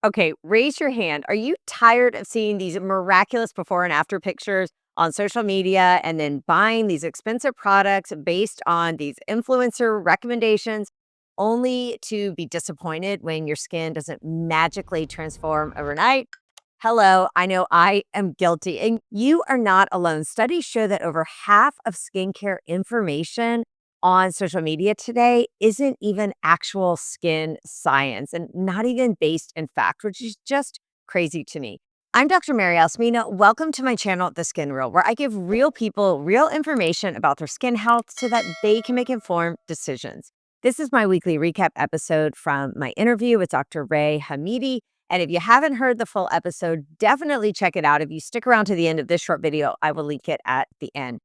Okay, raise your hand. Are you tired of seeing these miraculous before and after pictures on social media and then buying these expensive products based on these influencer recommendations only to be disappointed when your skin doesn't magically transform overnight? Hello, I know I am guilty, and you are not alone. Studies show that over half of skincare information on social media today isn't even actual skin science and not even based in fact, which is just crazy to me. I'm Dr. Mary Alsmina. Welcome to my channel, The Skin Real, where I give real people real information about their skin health so that they can make informed decisions. This is my weekly recap episode from my interview with Dr. Rey Hamidi. And if you haven't heard the full episode, definitely check it out. If you stick around to the end of this short video, I will link it at the end.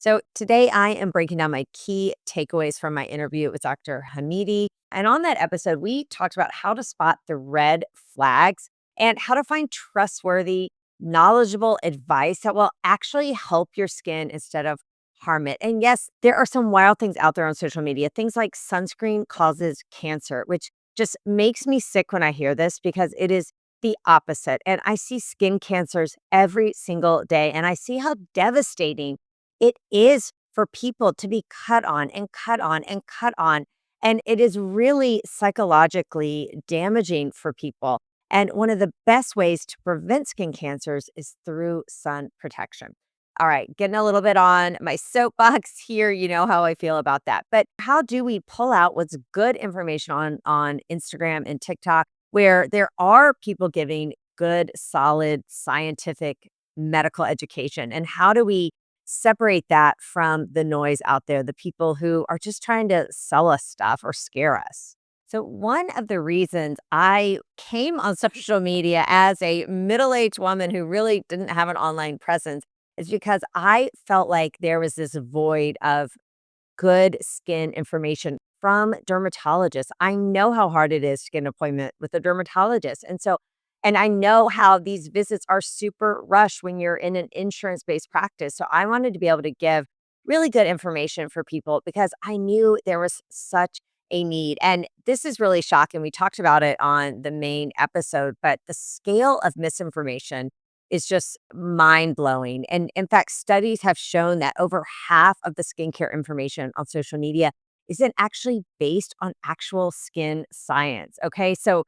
So today I am breaking down my key takeaways from my interview with Dr. Hamidi. And on that episode, we talked about how to spot the red flags and how to find trustworthy, knowledgeable advice that will actually help your skin instead of harm it. And yes, there are some wild things out there on social media. Things like sunscreen causes cancer, which just makes me sick when I hear this because it is the opposite. And I see skin cancers every single day, and I see how devastating it is for people to be cut on and cut on and cut on. And it is really psychologically damaging for people. And one of the best ways to prevent skin cancers is through sun protection. All right, getting a little bit on my soapbox here. You know how I feel about that. But how do we pull out what's good information on Instagram and TikTok where there are people giving good, solid, scientific medical education? And how do we separate that from the noise out there, the people who are just trying to sell us stuff or scare us? So, one of the reasons I came on social media as a middle aged woman who really didn't have an online presence is because I felt like there was this void of good skin information from dermatologists. I know how hard it is to get an appointment with a dermatologist. And I know how these visits are super rushed when you're in an insurance based practice. So I wanted to be able to give really good information for people because I knew there was such a need. And this is really shocking. We talked about it on the main episode, but the scale of misinformation is just mind blowing. And in fact, studies have shown that over half of the skincare information on social media isn't actually based on actual skin science. Okay. So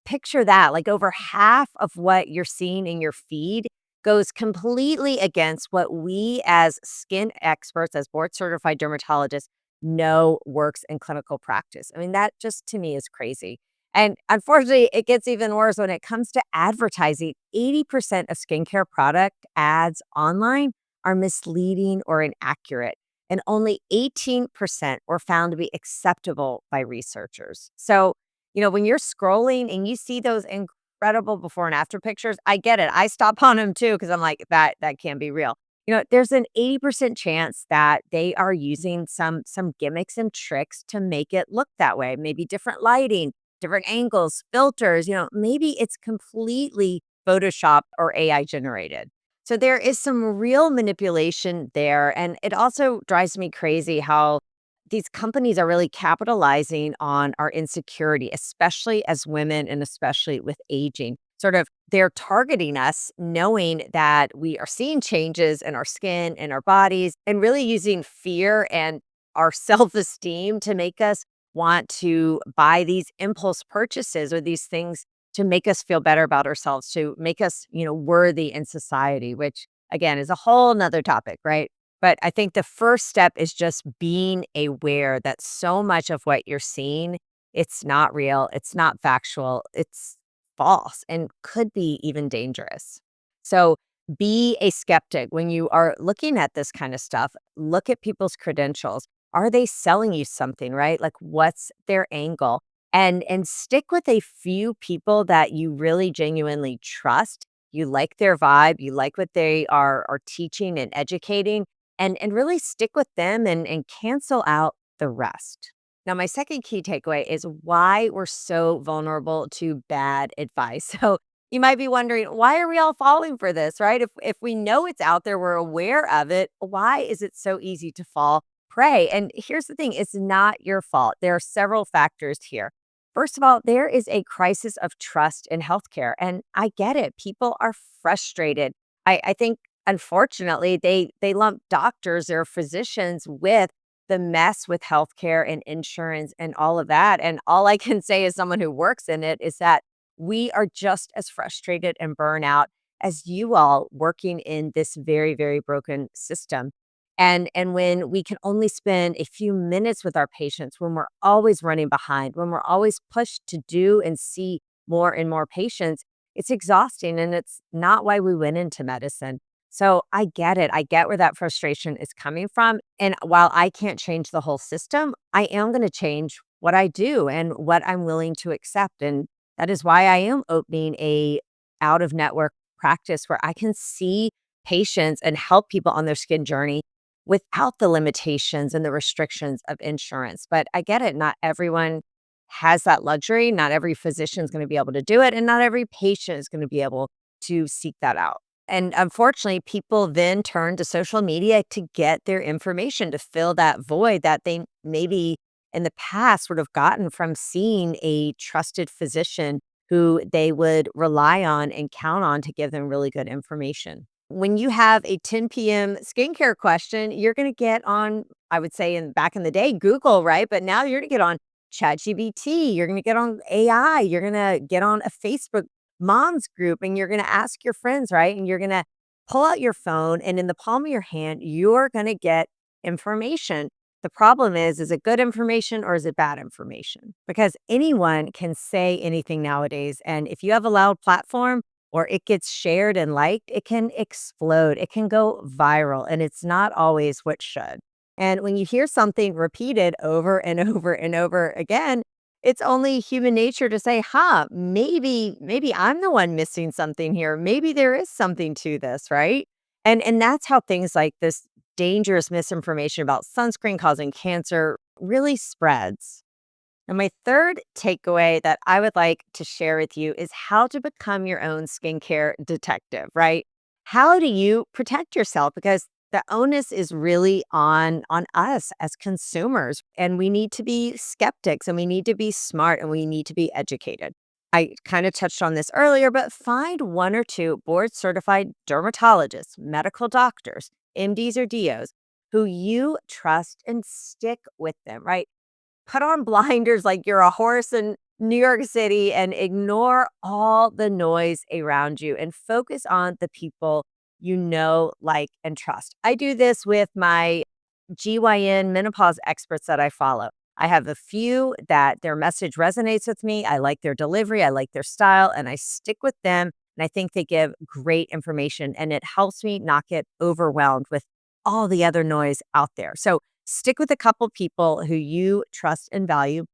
picture that like over half of what you're seeing in your feed goes completely against what we as skin experts, as board certified dermatologists, know works in clinical practice. I mean, that just to me is crazy. And unfortunately, it gets even worse when it comes to advertising. 80% of skincare product ads online are misleading or inaccurate, and only 18% were found to be acceptable by researchers. So, when you're scrolling and you see those incredible before and after pictures, I get it. I stop on them too because I'm like, that can't be real. There's an 80% chance that they are using some gimmicks and tricks to make it look that way. Maybe different lighting, different angles, filters, maybe it's completely Photoshop or AI generated. So there is some real manipulation there. And it also drives me crazy how these companies are really capitalizing on our insecurity, especially as women and especially with aging. Sort of they're targeting us knowing that we are seeing changes in our skin and our bodies and really using fear and our self esteem to make us want to buy these impulse purchases or these things to make us feel better about ourselves, to make us, worthy in society, which again is a whole nother topic, right? But I think the first step is just being aware that so much of what you're seeing, it's not real, it's not factual, it's false and could be even dangerous. So be a skeptic when you are looking at this kind of stuff. Look at people's credentials. Are they selling you something, right? Like what's their angle? And stick with a few people that you really genuinely trust. You like their vibe, you like what they are teaching and educating, and really stick with them and cancel out the rest. Now, my second key takeaway is why we're so vulnerable to bad advice. So, You might be wondering, why are we all falling for this, right? If we know it's out there, we're aware of it, why is it so easy to fall prey? And here's the thing, it's not your fault. There are several factors here. First of all, there is a crisis of trust in healthcare. And I get it. People are frustrated. I think unfortunately they lump doctors or physicians with the mess with healthcare and insurance and all of that. And all I can say as someone who works in it is that we are just as frustrated and burnout as you all working in this very, very broken system. And when we can only spend a few minutes with our patients, when we're always running behind, when we're always pushed to do and see more and more patients, it's exhausting and it's not why we went into medicine. So I get it. I get where that frustration is coming from. And while I can't change the whole system, I am going to change what I do and what I'm willing to accept. And that is why I am opening a out of network practice where I can see patients and help people on their skin journey without the limitations and the restrictions of insurance. But I get it. Not everyone has that luxury. Not every physician is going to be able to do it. And not every patient is going to be able to seek that out. And unfortunately, people then turn to social media to get their information to fill that void that they maybe in the past would have gotten from seeing a trusted physician who they would rely on and count on to give them really good information. When you have a 10 p.m. skincare question, you're going to get on, I would say, in back in the day, Google, right? But now you're going to get on ChatGPT, you're going to get on AI, you're going to get on a Facebook mom's group, and you're going to ask your friends, right? And you're going to pull out your phone, and in the palm of your hand, you're going to get information. The problem is it good information or is it bad information? Because anyone can say anything nowadays. And if you have a loud platform or it gets shared and liked, it can explode. It can go viral, and it's not always what should. And when you hear something repeated over and over and over again, it's only human nature to say, huh, maybe I'm the one missing something here. Maybe there is something to this, right? And that's how things like this dangerous misinformation about sunscreen causing cancer really spreads. And my third takeaway that I would like to share with you is how to become your own skincare detective, right? How do you protect yourself? Because the onus is really on us as consumers, and we need to be skeptics and we need to be smart and we need to be educated. I kind of touched on this earlier, but find one or two board certified dermatologists, medical doctors, MDs or DOs who you trust and stick with them, right? Put on blinders like you're a horse in New York City and ignore all the noise around you and focus on the people you know, like, and trust. I do this with my GYN menopause experts that I follow. I have a few that their message resonates with me. I like their delivery, I like their style, and I stick with them. And I think they give great information and it helps me not get overwhelmed with all the other noise out there. So stick with a couple people who you trust and value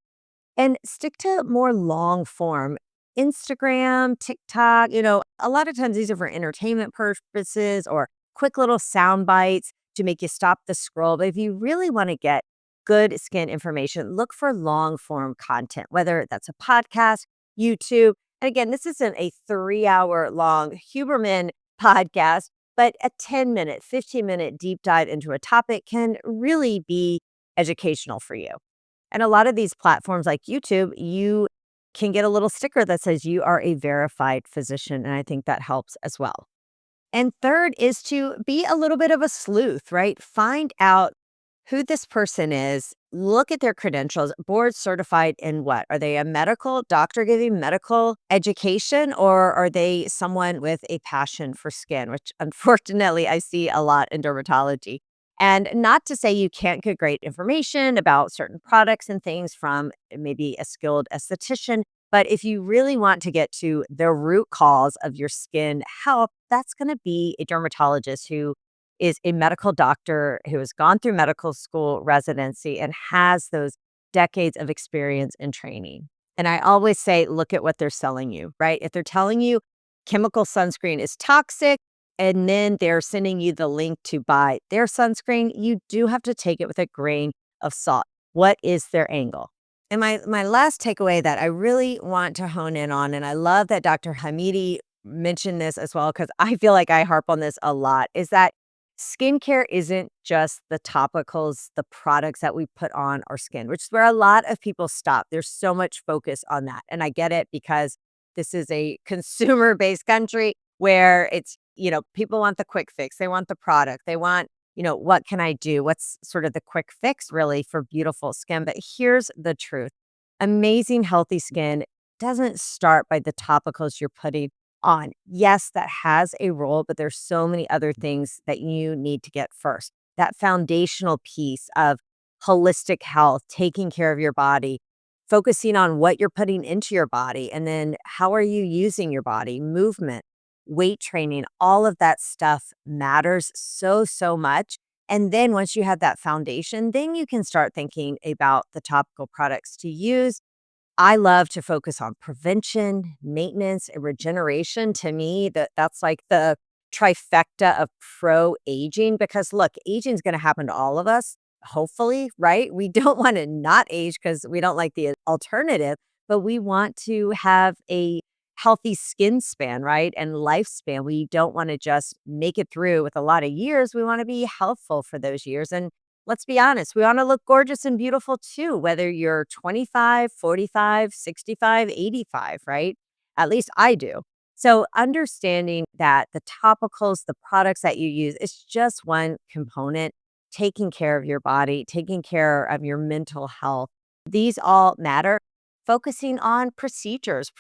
and stick to more long form. Instagram, TikTok, a lot of times these are for entertainment purposes or quick little sound bites to make you stop the scroll. But if you really want to get good skin information, look for long form content, whether that's a podcast, YouTube. And again, this isn't a 3 hour long Huberman podcast, but a 10-minute, 15-minute deep dive into a topic can really be educational for you. And a lot of these platforms like YouTube, you can get a little sticker that says you are a verified physician. And I think that helps as well. And third is to be a little bit of a sleuth, right? Find out who this person is, look at their credentials, board certified in what? Are they a medical doctor giving medical education, or are they someone with a passion for skin, which unfortunately I see a lot in dermatology. And not to say you can't get great information about certain products and things from maybe a skilled esthetician, but if you really want to get to the root cause of your skin health, that's going to be a dermatologist who is a medical doctor who has gone through medical school residency and has those decades of experience and training. And I always say, look at what they're selling you, right? If they're telling you chemical sunscreen is toxic, and then they're sending you the link to buy their sunscreen, you do have to take it with a grain of salt. What is their angle? And my last takeaway that I really want to hone in on, and I love that Dr. Hamidi mention this as well because I feel like I harp on this a lot, is that skincare isn't just the topicals, the products that we put on our skin, which is where a lot of people stop. There's so much focus on that. And I get it because this is a consumer based country where people want the quick fix. They want the product. They want, what can I do? What's sort of the quick fix really for beautiful skin? But here's the truth: amazing, healthy skin doesn't start by the topicals you're putting on. Yes, that has a role, but there's so many other things that you need to get first. That foundational piece of holistic health, taking care of your body, focusing on what you're putting into your body, and then how are you using your body, movement, weight training, all of that stuff matters so, so much. And then once you have that foundation, then you can start thinking about the topical products to use. I love to focus on prevention, maintenance, and regeneration. To me, that's like the trifecta of pro aging because look, aging is going to happen to all of us, hopefully, right? We don't want to not age because we don't like the alternative, but we want to have a healthy skin span, right? And lifespan. We don't want to just make it through with a lot of years. We want to be healthful for those years. And let's be honest, we want to look gorgeous and beautiful too, whether you're 25, 45, 65, 85, right? At least I do. So, understanding that the topicals, the products that you use, it's just one component. Taking care of your body, taking care of your mental health. These all matter. Focusing on procedures,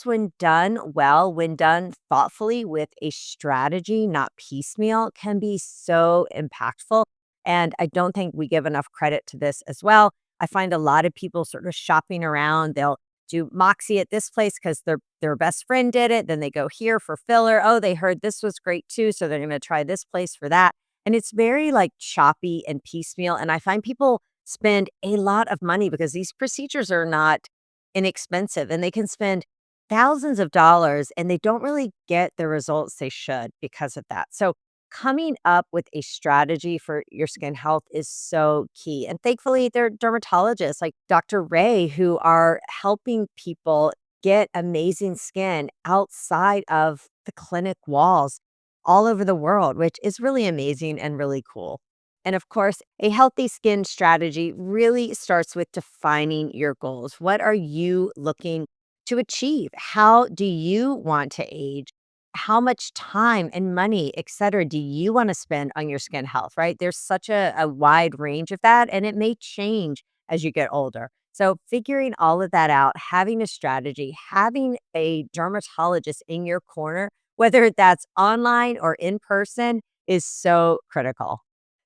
when done well, when done thoughtfully with a strategy, not piecemeal, can be so impactful. And I don't think we give enough credit to this as well. I find a lot of people sort of shopping around. They'll do Moxie at this place because their best friend did it. Then they go here for filler. Oh, they heard this was great too. So they're going to try this place for that. And it's very like choppy and piecemeal. And I find people spend a lot of money because these procedures are not inexpensive and they can spend thousands of dollars and they don't really get the results they should because of that. So coming up with a strategy for your skin health is so key. And thankfully, there are dermatologists like Dr. Ray who are helping people get amazing skin outside of the clinic walls all over the world, which is really amazing and really cool. And of course, a healthy skin strategy really starts with defining your goals. What are you looking to achieve? How do you want to age? How much time and money, et cetera, do you want to spend on your skin health, right? There's such a wide range of that, and it may change as you get older. So, figuring all of that out, having a strategy, having a dermatologist in your corner, whether that's online or in person, is so critical.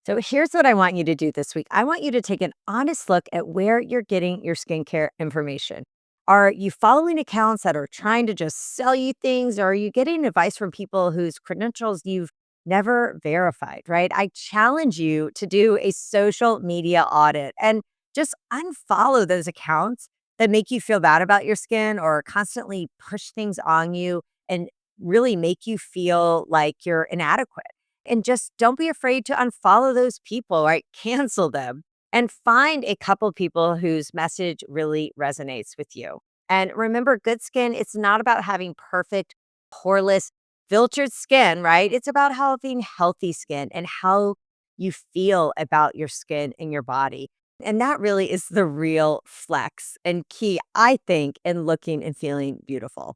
So here's what I want you to do this week. I want you to take an honest look at where you're getting your skincare information. Are you following accounts that are trying to just sell you things, or are you getting advice from people whose credentials you've never verified, right? I challenge you to do a social media audit and just unfollow those accounts that make you feel bad about your skin or constantly push things on you and really make you feel like you're inadequate. And just don't be afraid to unfollow those people, right? Cancel them and find a couple people whose message really resonates with you. And remember, good skin, it's not about having perfect, poreless, filtered skin, right? It's about having healthy skin and how you feel about your skin and your body. And that really is the real flex and key, I think, in looking and feeling beautiful.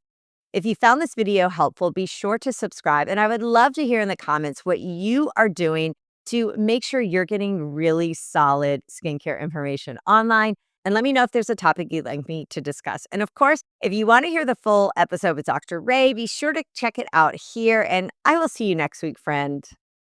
If you found this video helpful, be sure to subscribe. And I would love to hear in the comments what you are doing to make sure you're getting really solid skincare information online. And let me know if there's a topic you'd like me to discuss. And of course, if you want to hear the full episode with Dr. Ray, be sure to check it out here. And I will see you next week, friend.